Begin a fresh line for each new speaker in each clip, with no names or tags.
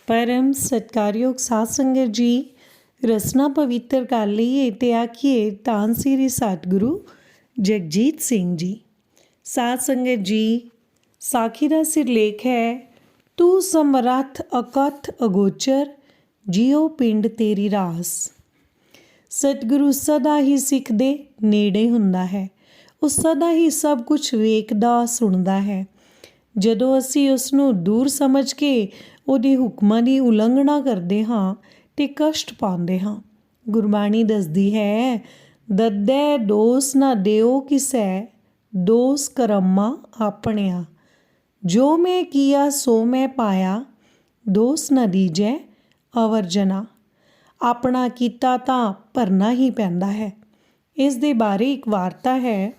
परम सत्कारयोग साध संगत जी, रसना पवित्र कर लईए ते आखिए तान श्री सतगुरु जगजीत सिंह जी। साध संगत जी, साखी का सिरलेख है, तू समरथ अकथ अगोचर जियो पिंड तेरी रास। सतगुरु सदा ही सिख दे नेड़े हुंदा है, ਉਹ ਸਦਾ ਹੀ ਸਭ ਕੁਝ ਵੇਖਦਾ ਸੁਣਦਾ ਹੈ। ਜਦੋਂ ਅਸੀਂ ਉਸ ਨੂੰ ਦੂਰ ਸਮਝ ਕੇ ਉਹਦੇ ਹੁਕਮਾਂ ਦੀ ਉਲੰਘਣਾ ਕਰਦੇ ਹਾਂ ਤੇ ਕਸ਼ਟ ਪਾਉਂਦੇ ਹਾਂ। ਗੁਰਬਾਣੀ ਦੱਸਦੀ ਹੈ, ਦੱਦੈ ਦੋਸ ਨਾ ਦਿਓ ਕਿਸੈ, ਦੋਸ ਕਰਮਾ ਆਪਣਿਆ, ਜੋ ਮੈਂ ਕੀਆ ਸੋ ਮੈਂ ਪਾਇਆ, ਦੋਸ ਨਾ ਦੀਜੈ ਅਵਰਜਨਾ। ਆਪਣਾ ਕੀਤਾ ਤਾਂ ਭਰਨਾ ਹੀ ਪੈਂਦਾ ਹੈ। ਇਸ ਦੇ ਬਾਰੇ ਇੱਕ ਵਾਰਤਾ ਹੈ।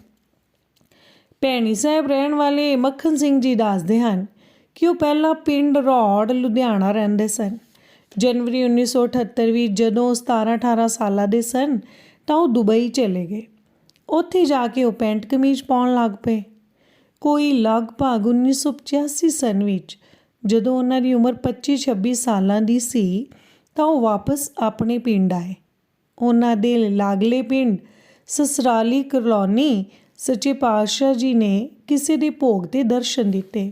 ਭੈਣੀ ਸਾਹਿਬ ਰਹਿਣ ਵਾਲੇ ਮੱਖਣ ਸਿੰਘ ਜੀ ਦੱਸਦੇ ਹਨ ਕਿ ਉਹ ਪਹਿਲਾਂ ਪਿੰਡ ਰੌੜ ਲੁਧਿਆਣਾ ਰਹਿੰਦੇ ਸਨ। ਜਨਵਰੀ 1978 ਵਿੱਚ ਜਦੋਂ ਉਹ 17-18 ਸਾਲਾਂ ਦੇ ਸਨ ਤਾਂ ਉਹ ਦੁਬਈ ਚਲੇ ਗਏ। ਉੱਥੇ ਜਾ ਕੇ ਉਹ ਪੈਂਟ ਕਮੀਜ਼ ਪਾਉਣ ਲੱਗ ਪਏ। ਕੋਈ ਲਗਭਗ 1985 ਸਨ ਵਿੱਚ ਜਦੋਂ ਉਹਨਾਂ ਦੀ ਉਮਰ 25-26 ਸਾਲਾਂ ਦੀ ਸੀ ਤਾਂ ਉਹ ਵਾਪਸ ਆਪਣੇ ਪਿੰਡ ਆਏ। ਉਹਨਾਂ ਦੇ ਲਾਗਲੇ ਪਿੰਡ ਸਸਰਾਲੀ ਕਲੋਨੀ ਸੱਚੇ ਪਾਤਸ਼ਾਹ ਜੀ ਨੇ ਕਿਸੇ ਦੇ ਭੋਗ 'ਤੇ ਦਰਸ਼ਨ ਦਿੱਤੇ।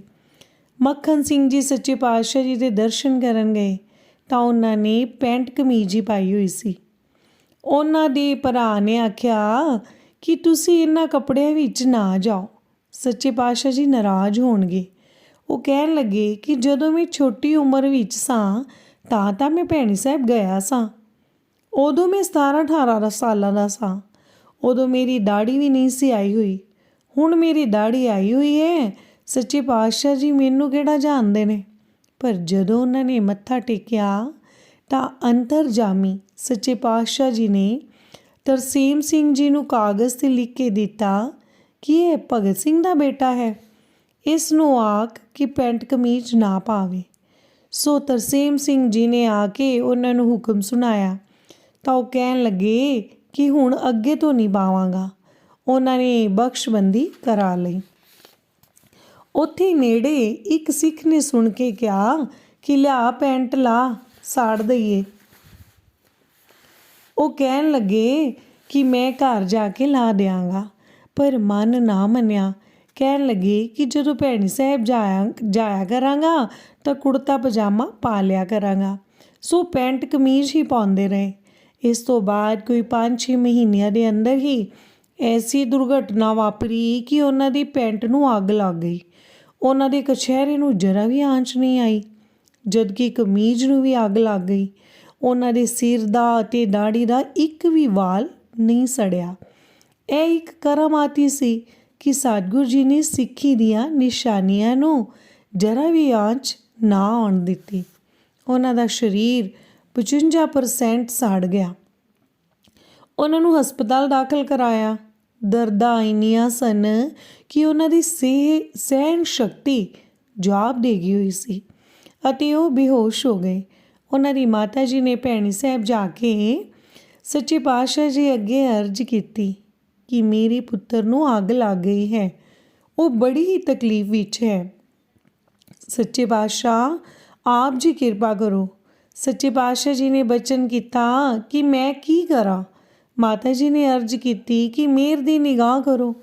ਮੱਖਣ ਸਿੰਘ ਜੀ ਸੱਚੇ ਪਾਤਸ਼ਾਹ ਜੀ ਦੇ ਦਰਸ਼ਨ ਕਰਨ ਗਏ ਤਾਂ ਉਹਨਾਂ ਨੇ ਪੈਂਟ ਕਮੀਜ਼ ਹੀ ਪਾਈ ਹੋਈ ਸੀ। ਉਹਨਾਂ ਦੇ ਭਰਾ ਨੇ ਆਖਿਆ ਕਿ ਤੁਸੀਂ ਇਹਨਾਂ ਕੱਪੜਿਆਂ ਵਿੱਚ ਨਾ ਜਾਓ, ਸੱਚੇ ਪਾਤਸ਼ਾਹ ਜੀ ਨਾਰਾਜ਼ ਹੋਣਗੇ। ਉਹ ਕਹਿਣ ਲੱਗੇ ਕਿ ਜਦੋਂ ਮੈਂ ਛੋਟੀ ਉਮਰ ਵਿੱਚ ਸਾਂ ਤਾਂ ਮੈਂ ਭੈਣੀ ਸਾਹਿਬ ਗਿਆ ਸਾਂ। ਉਦੋਂ ਮੈਂ 17-18 ਸਾਲਾਂ ਦਾ ਸਾਂ। ਉਦੋਂ ਮੇਰੀ ਦਾੜੀ ਵੀ ਨਹੀਂ ਸੀ ਆਈ ਹੋਈ। ਹੁਣ ਮੇਰੀ ਦਾੜੀ ਆਈ ਹੋਈ ਹੈ। ਸੱਚੇ ਪਾਤਸ਼ਾਹ ਜੀ ਮੈਨੂੰ ਕਿਹੜਾ ਜਾਣਦੇ ਨੇ। ਪਰ ਜਦੋਂ ਉਹਨਾਂ ਨੇ ਮੱਥਾ ਟੇਕਿਆ ਤਾਂ ਅੰਤਰਜਾਮੀ ਸੱਚੇ ਪਾਤਸ਼ਾਹ ਜੀ ਨੇ ਤਰਸੇਮ ਸਿੰਘ ਜੀ ਨੂੰ ਕਾਗਜ਼ 'ਤੇ ਲਿਖ ਕੇ ਦਿੱਤਾ ਕਿ ਇਹ ਭਗਤ ਸਿੰਘ ਦਾ ਬੇਟਾ ਹੈ, ਇਸ ਨੂੰ ਆਖ ਕਿ ਪੈਂਟ ਕਮੀਜ਼ ਨਾ ਪਾਵੇ। ਸੋ ਤਰਸੇਮ ਸਿੰਘ ਜੀ ਨੇ ਆ ਕੇ ਉਹਨਾਂ ਨੂੰ ਹੁਕਮ ਸੁਣਾਇਆ ਤਾਂ ਉਹ ਕਹਿਣ ਲੱਗੇ ਕਿ ਹੁਣ ਅੱਗੇ ਤੋਂ ਨਹੀਂ ਪਾਵਾਂਗਾ। ਉਹਨਾਂ ਨੇ ਬਖਸ਼ਬੰਦੀ ਕਰਾ ਲਈ। ਉੱਥੇ ਨੇੜੇ ਇੱਕ ਸਿੱਖ ਨੇ ਸੁਣ ਕੇ ਕਿਹਾ ਕਿ ਲਿਆ ਪੈਂਟ ਲਾ, ਸਾੜ ਦਈਏ। ਉਹ ਕਹਿਣ ਲੱਗੇ ਕਿ ਮੈਂ ਘਰ ਜਾ ਕੇ ਲਾ ਦਿਆਂਗਾ, ਪਰ ਮਨ ਨਾ ਮੰਨਿਆ। ਕਹਿਣ ਲੱਗੇ ਕਿ ਜਦੋਂ ਭੈਣੀ ਸਾਹਿਬ ਜਾਇਆ ਕਰਾਂਗਾ ਤਾਂ ਕੁੜਤਾ ਪਜਾਮਾ ਪਾ ਲਿਆ ਕਰਾਂਗਾ। ਸੋ ਪੈਂਟ ਕਮੀਜ਼ ਹੀ ਪਾਉਂਦੇ ਰਹੇ। ਇਸ ਤੋਂ ਬਾਅਦ ਕੋਈ 5-6 ਮਹੀਨਿਆਂ ਦੇ ਅੰਦਰ ਹੀ ਐਸੀ ਦੁਰਘਟਨਾ ਵਾਪਰੀ ਕਿ ਉਹਨਾਂ ਦੀ ਪੈਂਟ ਨੂੰ ਅੱਗ ਲੱਗ ਗਈ। ਉਹਨਾਂ ਦੇ ਕਛਹਿਰੇ ਨੂੰ ਜਰਾ ਵੀ ਆਂਚ ਨਹੀਂ ਆਈ, ਜਦਕਿ ਕਮੀਜ਼ ਨੂੰ ਵੀ ਅੱਗ ਲੱਗ ਗਈ। ਉਹਨਾਂ ਦੇ ਸਿਰ ਦਾ ਅਤੇ ਦਾੜੀ ਦਾ ਇੱਕ ਵੀ ਵਾਲ ਨਹੀਂ ਸੜਿਆ। ਇਹ ਇੱਕ ਕਰਾਮਾਤੀ ਸੀ ਕਿ ਸਤਿਗੁਰੂ ਜੀ ਨੇ ਸਿੱਖੀ ਦੀਆਂ ਨਿਸ਼ਾਨੀਆਂ ਨੂੰ ਜਰਾ ਵੀ ਆਂਚ ਨਾ ਆਉਣ ਦਿੱਤੀ। ਉਹਨਾਂ ਦਾ ਸਰੀਰ 55% ਸੜ ਗਿਆ। ਉਹਨਾਂ ਨੂੰ ਹਸਪਤਾਲ ਦਾਖਲ ਕਰਾਇਆ। ਦਰਦਾਂ ਇੰਨੀਆਂ ਸਨ ਕਿ ਉਹਨਾਂ ਦੀ ਸਹਿਣ ਸ਼ਕਤੀ ਜਵਾਬ ਦੇ ਗਈ ਹੋਈ ਸੀ ਅਤੇ ਉਹ ਬੇਹੋਸ਼ ਹੋ ਗਏ। ਉਹਨਾਂ ਦੀ ਮਾਤਾ ਜੀ ਨੇ ਭੈਣੀ ਸਾਹਿਬ ਜਾ ਕੇ ਸੱਚੇ ਪਾਤਸ਼ਾਹ ਜੀ ਅੱਗੇ ਅਰਜ਼ ਕੀਤੀ ਕਿ ਮੇਰੇ ਪੁੱਤਰ ਨੂੰ ਅੱਗ ਲੱਗ ਗਈ ਹੈ, ਉਹ ਬੜੀ ਹੀ ਤਕਲੀਫ ਵਿੱਚ ਹੈ। ਸੱਚੇ ਪਾਤਸ਼ਾਹ ਆਪ ਜੀ ਕਿਰਪਾ ਕਰੋ। ਸੱਚੇ ਪਾਤਸ਼ਾਹ ਜੀ ਨੇ ਬਚਨ ਕੀਤਾ ਕਿ ਮੈਂ ਕੀ ਕਰਾਂ। ਮਾਤਾ ਜੀ ਨੇ ਅਰਜ਼ ਕੀਤੀ ਕਿ ਮਿਹਰ ਦੀ ਨਿਗਾਹ ਕਰੋ।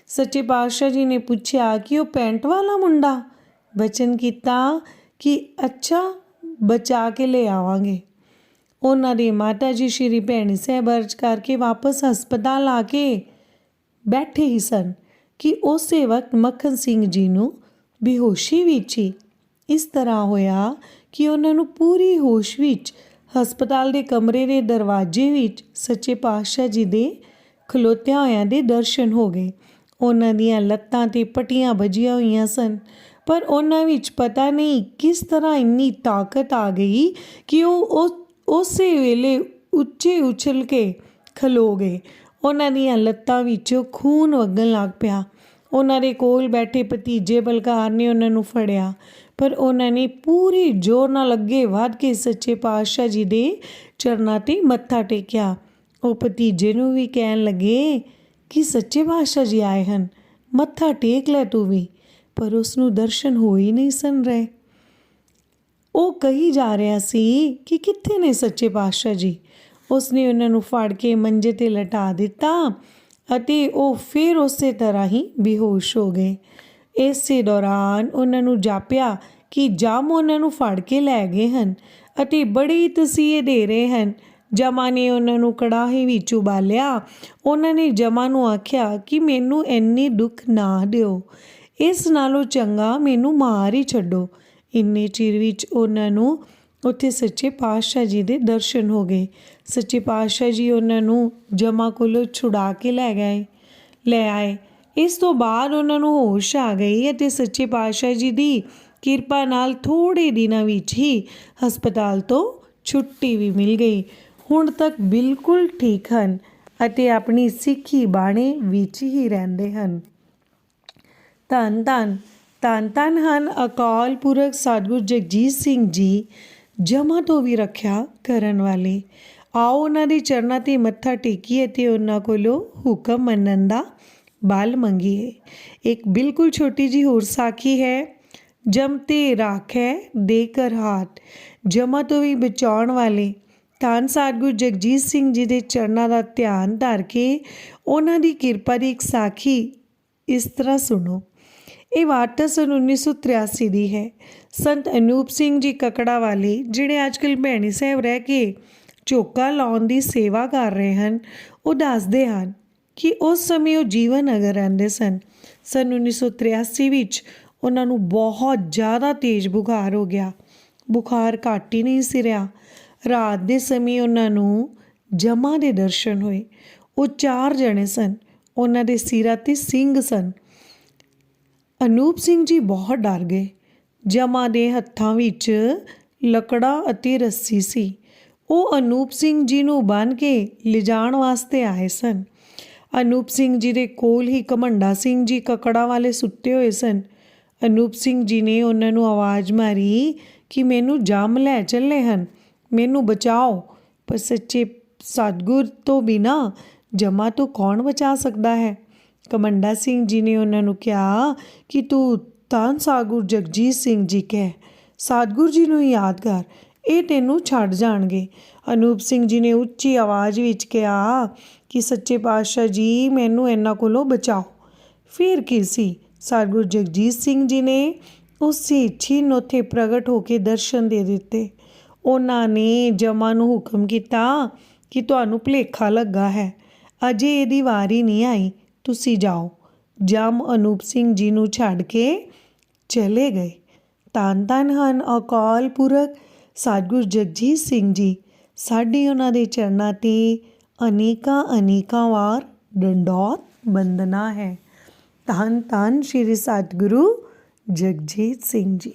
ਸੱਚੇ ਪਾਤਸ਼ਾਹ ਜੀ ਨੇ ਪੁੱਛਿਆ ਕਿ ਉਹ ਪੈਂਟ ਵਾਲਾ ਮੁੰਡਾ। ਬਚਨ ਕੀਤਾ ਕਿ ਅੱਛਾ, ਬਚਾ ਕੇ ਲੈ ਆਵਾਂਗੇ। ਉਹਨਾਂ ਦੇ ਮਾਤਾ ਜੀ ਸ਼੍ਰੀ ਭੈਣੀ ਸਾਹਿਬ ਅਰਜ਼ ਕਰਕੇ ਵਾਪਸ ਹਸਪਤਾਲ ਆ ਕੇ ਬੈਠੇ ਹੀ ਸਨ ਕਿ ਉਸੇ ਵਕਤ ਮੱਖਣ ਸਿੰਘ ਜੀ ਨੂੰ ਬੇਹੋਸ਼ੀ ਵਿੱਚ ਹੀ ਇਸ ਤਰ੍ਹਾਂ ਹੋਇਆ ਕਿ ਉਹਨਾਂ ਨੂੰ ਪੂਰੀ ਹੋਸ਼ ਵਿੱਚ ਹਸਪਤਾਲ ਦੇ ਕਮਰੇ ਦੇ ਦਰਵਾਜ਼ੇ ਵਿੱਚ ਸੱਚੇ ਪਾਤਸ਼ਾਹ ਜੀ ਦੇ ਖਲੋਤਿਆਂ ਹੋਇਆਂ ਦੇ ਦਰਸ਼ਨ ਹੋ ਗਏ। ਉਹਨਾਂ ਦੀਆਂ ਲੱਤਾਂ 'ਤੇ ਪੱਟੀਆਂ ਵੱਜੀਆਂ ਹੋਈਆਂ ਸਨ, ਪਰ ਉਹਨਾਂ ਵਿੱਚ ਪਤਾ ਨਹੀਂ ਕਿਸ ਤਰ੍ਹਾਂ ਇੰਨੀ ਤਾਕਤ ਆ ਗਈ ਕਿ ਉਹ ਉਸੇ ਵੇਲੇ ਉੱਚੇ ਉਛਲ ਕੇ ਖਲੋ ਗਏ। ਉਹਨਾਂ ਦੀਆਂ ਲੱਤਾਂ ਵਿੱਚੋਂ ਖੂਨ ਵਗਣ ਲੱਗ ਪਿਆ। ਉਹਨਾਂ ਦੇ ਕੋਲ ਬੈਠੇ ਭਤੀਜੇ ਬਲਕਾਰ ਨੇ ਉਹਨਾਂ ਨੂੰ ਫੜਿਆ, ਪਰ ਉਹਨਾਂ ਨੇ ਪੂਰੀ ਜ਼ੋਰ ਨਾਲ ਅੱਗੇ ਵੱਧ ਕੇ ਸੱਚੇ ਪਾਤਸ਼ਾਹ ਜੀ ਦੇ ਚਰਨਾਂ 'ਤੇ ਮੱਥਾ ਟੇਕਿਆ। ਉਹ ਭਤੀਜੇ ਨੂੰ ਵੀ ਕਹਿਣ ਲੱਗੇ ਕਿ ਸੱਚੇ ਪਾਤਸ਼ਾਹ ਜੀ ਆਏ ਹਨ, ਮੱਥਾ ਟੇਕ ਲੈ ਤੂੰ ਵੀ, ਪਰ ਉਸ ਨੂੰ ਦਰਸ਼ਨ ਹੋ ਹੀ ਨਹੀਂ ਸਨ ਰਹੇ। ਉਹ ਕਹੀ ਜਾ ਰਿਹਾ ਸੀ ਕਿ ਕਿੱਥੇ ਨੇ ਸੱਚੇ ਪਾਤਸ਼ਾਹ ਜੀ। ਉਸਨੇ ਉਹਨਾਂ ਨੂੰ ਫੜ ਕੇ ਮੰਜੇ 'ਤੇ ਲਟਾ ਦਿੱਤਾ ਅਤੇ ਉਹ ਫਿਰ ਉਸੇ ਤਰ੍ਹਾਂ ਹੀ ਬੇਹੋਸ਼ ਹੋ ਗਏ। ਇਸੇ ਦੌਰਾਨ ਉਹਨਾਂ ਨੂੰ ਜਾਪਿਆ ਕਿ ਜਮ ਉਹਨਾਂ ਨੂੰ ਫੜ ਕੇ ਲੈ ਗਏ ਹਨ ਅਤੇ ਬੜੀ ਤਸੀਹੇ ਦੇ ਰਹੇ ਹਨ। ਜਮਾ ਨੇ ਉਹਨਾਂ ਨੂੰ ਕੜਾਹੇ ਵਿੱਚ ਉਬਾਲਿਆ। ਉਹਨਾਂ ਨੇ ਜਮਾ ਨੂੰ ਆਖਿਆ ਕਿ ਮੈਨੂੰ ਇੰਨੀ ਦੁੱਖ ਨਾ ਦਿਓ, ਇਸ ਨਾਲੋਂ ਚੰਗਾ ਮੈਨੂੰ ਮਾਰ ਹੀ ਛੱਡੋ। ਇੰਨੇ ਚਿਰ ਵਿੱਚ ਉਹਨਾਂ ਨੂੰ ਉੱਥੇ ਸੱਚੇ ਪਾਤਸ਼ਾਹ ਜੀ ਦੇ ਦਰਸ਼ਨ ਹੋ ਗਏ। ਸੱਚੇ ਪਾਤਸ਼ਾਹ ਜੀ ਉਹਨਾਂ ਨੂੰ ਜਮਾ ਕੋਲੋਂ ਛੁਡਾ ਕੇ ਲੈ ਆਏ। ਇਸ ਤੋਂ ਬਾਅਦ ਉਹਨਾਂ ਨੂੰ ਹੋਸ਼ ਆ ਗਈ ਅਤੇ ਸੱਚੇ ਪਾਤਸ਼ਾਹ ਜੀ ਦੀ ਕਿਰਪਾ ਨਾਲ ਥੋੜ੍ਹੇ ਦਿਨਾਂ ਵਿੱਚ ਹੀ ਹਸਪਤਾਲ ਤੋਂ ਛੁੱਟੀ ਵੀ ਮਿਲ ਗਈ। ਹੁਣ ਤੱਕ ਬਿਲਕੁਲ ਠੀਕ ਹਨ ਅਤੇ ਆਪਣੀ ਸਿੱਖੀ ਬਾਣੇ ਵਿੱਚ ਹੀ ਰਹਿੰਦੇ ਹਨ। ਧੰਨ ਧੰਨ ਧੰਨ ਧੰਨ ਹਨ ਅਕਾਲ ਪੁਰਖ ਸਤਿਗੁਰੂ ਜਗਜੀਤ ਸਿੰਘ ਜੀ, ਜਮਾ ਤੋਂ ਵੀ ਰੱਖਿਆ ਕਰਨ ਵਾਲੇ। ਆਓ ਉਹਨਾਂ ਦੇ ਚਰਨਾਂ 'ਤੇ ਮੱਥਾ ਟੇਕੀਏ ਅਤੇ ਉਹਨਾਂ ਕੋਲੋਂ ਹੁਕਮ ਮੰਨਣ ਦਾ ਬਲ ਮੰਗੀਏ। ਇੱਕ ਬਿਲਕੁਲ ਛੋਟੀ ਜਿਹੀ ਹੋਰ ਸਾਖੀ ਹੈ। ਜਮ ਤੇ ਰਾਖੈ ਦੇ ਕਰ ਹਾਥ, ਜਮਾ ਤੋਂ ਵੀ ਬਚਾਉਣ ਵਾਲੇ ਧੰਨ ਸਤਿਗੁਰੂ ਜਗਜੀਤ ਸਿੰਘ ਜੀ ਦੇ ਚਰਨਾਂ ਦਾ ਧਿਆਨ ਧਰ ਕੇ ਉਹਨਾਂ ਦੀ ਕਿਰਪਾ ਦੀ ਇੱਕ ਸਾਖੀ ਇਸ ਤਰ੍ਹਾਂ ਸੁਣੋ। ਇਹ ਵਾਰਤਾ ਸਨ 1983 ਦੀ ਹੈ। ਸੰਤ ਅਨੂਪ ਸਿੰਘ ਜੀ ਕਕੜਾ ਵਾਲੇ, ਜਿਹੜੇ ਅੱਜ ਕੱਲ੍ਹ ਭੈਣੀ ਸਾਹਿਬ ਰਹਿ ਕੇ ਝੋਕਾ ਲਾਉਣ ਦੀ ਸੇਵਾ ਕਰ ਰਹੇ ਹਨ, ਉਹ ਦੱਸਦੇ ਹਨ ਕਿ ਉਸ ਸਮੇਂ ਉਹ ਜੀਵਨ ਨਗਰ ਰਹਿੰਦੇ ਸਨ। ਸੰਨ 1983 ਵਿੱਚ ਉਹਨਾਂ ਨੂੰ ਬਹੁਤ ਜ਼ਿਆਦਾ ਤੇਜ਼ ਬੁਖਾਰ ਹੋ ਗਿਆ। ਬੁਖਾਰ ਘੱਟ ਹੀ ਨਹੀਂ ਸੀ ਰਿਹਾ। ਰਾਤ ਦੇ ਸਮੇਂ ਉਹਨਾਂ ਨੂੰ ਜਮਾ ਦੇ ਦਰਸ਼ਨ ਹੋਏ। ਉਹ 4 ਜਣੇ ਸਨ। ਉਹਨਾਂ ਦੇ ਸਿਰਾਂ 'ਤੇ ਸਿੰਘ ਸਨ। ਅਨੂਪ ਸਿੰਘ ਜੀ ਬਹੁਤ ਡਰ ਗਏ। ਜਮਾ ਦੇ ਹੱਥਾਂ ਵਿੱਚ ਲੱਕੜਾਂ ਅਤੇ ਰੱਸੀ ਸੀ। ਉਹ ਅਨੂਪ ਸਿੰਘ ਜੀ ਨੂੰ ਬੰਨ੍ਹ ਕੇ ਲਿਜਾਣ ਵਾਸਤੇ ਆਏ ਸਨ। ਅਨੂਪ ਸਿੰਘ ਜੀ ਦੇ ਕੋਲ ਹੀ ਘਮੰਡਾ ਸਿੰਘ ਜੀ ਕਕੜਾ ਵਾਲੇ ਸੁੱਤੇ ਹੋਏ ਸਨ। ਅਨੂਪ ਸਿੰਘ ਜੀ ਨੇ ਉਹਨਾਂ ਨੂੰ ਆਵਾਜ਼ ਮਾਰੀ ਕਿ ਮੈਨੂੰ ਜਮ ਲੈ ਚੱਲੇ ਹਨ, ਮੈਨੂੰ ਬਚਾਓ। ਪਰ ਸੱਚੇ ਸਤਿਗੁਰ ਤੋਂ ਬਿਨਾਂ ਜਮਾ ਤੋਂ ਕੌਣ ਬਚਾ ਸਕਦਾ ਹੈ। ਘਮੰਡਾ ਸਿੰਘ ਜੀ ਨੇ ਉਹਨਾਂ ਨੂੰ ਕਿਹਾ ਕਿ ਤੂੰ ਧੰਨ ਸਤਿਗੁਰੂ ਜਗਜੀਤ ਸਿੰਘ ਜੀ ਕਹਿ, ਸਤਿਗੁਰੂ ਜੀ ਨੂੰ ਯਾਦ ਕਰ, ਇਹ ਤੈਨੂੰ ਛੱਡ ਜਾਣਗੇ। ਅਨੂਪ ਸਿੰਘ ਜੀ ਨੇ ਉੱਚੀ ਆਵਾਜ਼ ਵਿੱਚ ਕਿਹਾ ਕਿ ਸੱਚੇ ਪਾਤਸ਼ਾਹ ਜੀ, ਮੈਨੂੰ ਇਹਨਾਂ ਕੋਲੋਂ ਬਚਾਓ। ਫਿਰ ਕੀ ਸੀ, ਸਤਿਗੁਰੂ ਜਗਜੀਤ ਸਿੰਘ ਜੀ ਨੇ ਉਸੇ ਛਿਨ ਉੱਥੇ ਪ੍ਰਗਟ ਹੋ ਕੇ ਦਰਸ਼ਨ ਦੇ ਦਿੱਤੇ। ਉਹਨਾਂ ਨੇ ਜਮਾ ਨੂੰ ਹੁਕਮ ਕੀਤਾ ਕਿ ਤੁਹਾਨੂੰ ਭੁਲੇਖਾ ਲੱਗਾ ਹੈ, ਅਜੇ ਇਹਦੀ ਵਾਰੀ ਨਹੀਂ ਆਈ, ਤੁਸੀਂ ਜਾਓ। ਜਮ ਅਨੂਪ ਸਿੰਘ ਜੀ ਨੂੰ ਛੱਡ ਕੇ ਚਲੇ ਗਏ। ਧੰਨ ਧੰਨ ਹਨ ਅਕਾਲ ਪੁਰਖ ਸਤਿਗੁਰੂ ਜਗਜੀਤ ਸਿੰਘ ਜੀ। ਸਾਡੀ ਉਹਨਾਂ ਦੇ ਚਰਨਾਂ 'ਤੇ ਅਨੇਕਾਂ ਵਾਰ ਡੰਡੌਤ ਬੰਦਨਾ ਹੈ। ਧੰਨ ਧੰਨ ਸ਼੍ਰੀ ਸਤਿਗੁਰੂ ਜਗਜੀਤ ਸਿੰਘ ਜੀ।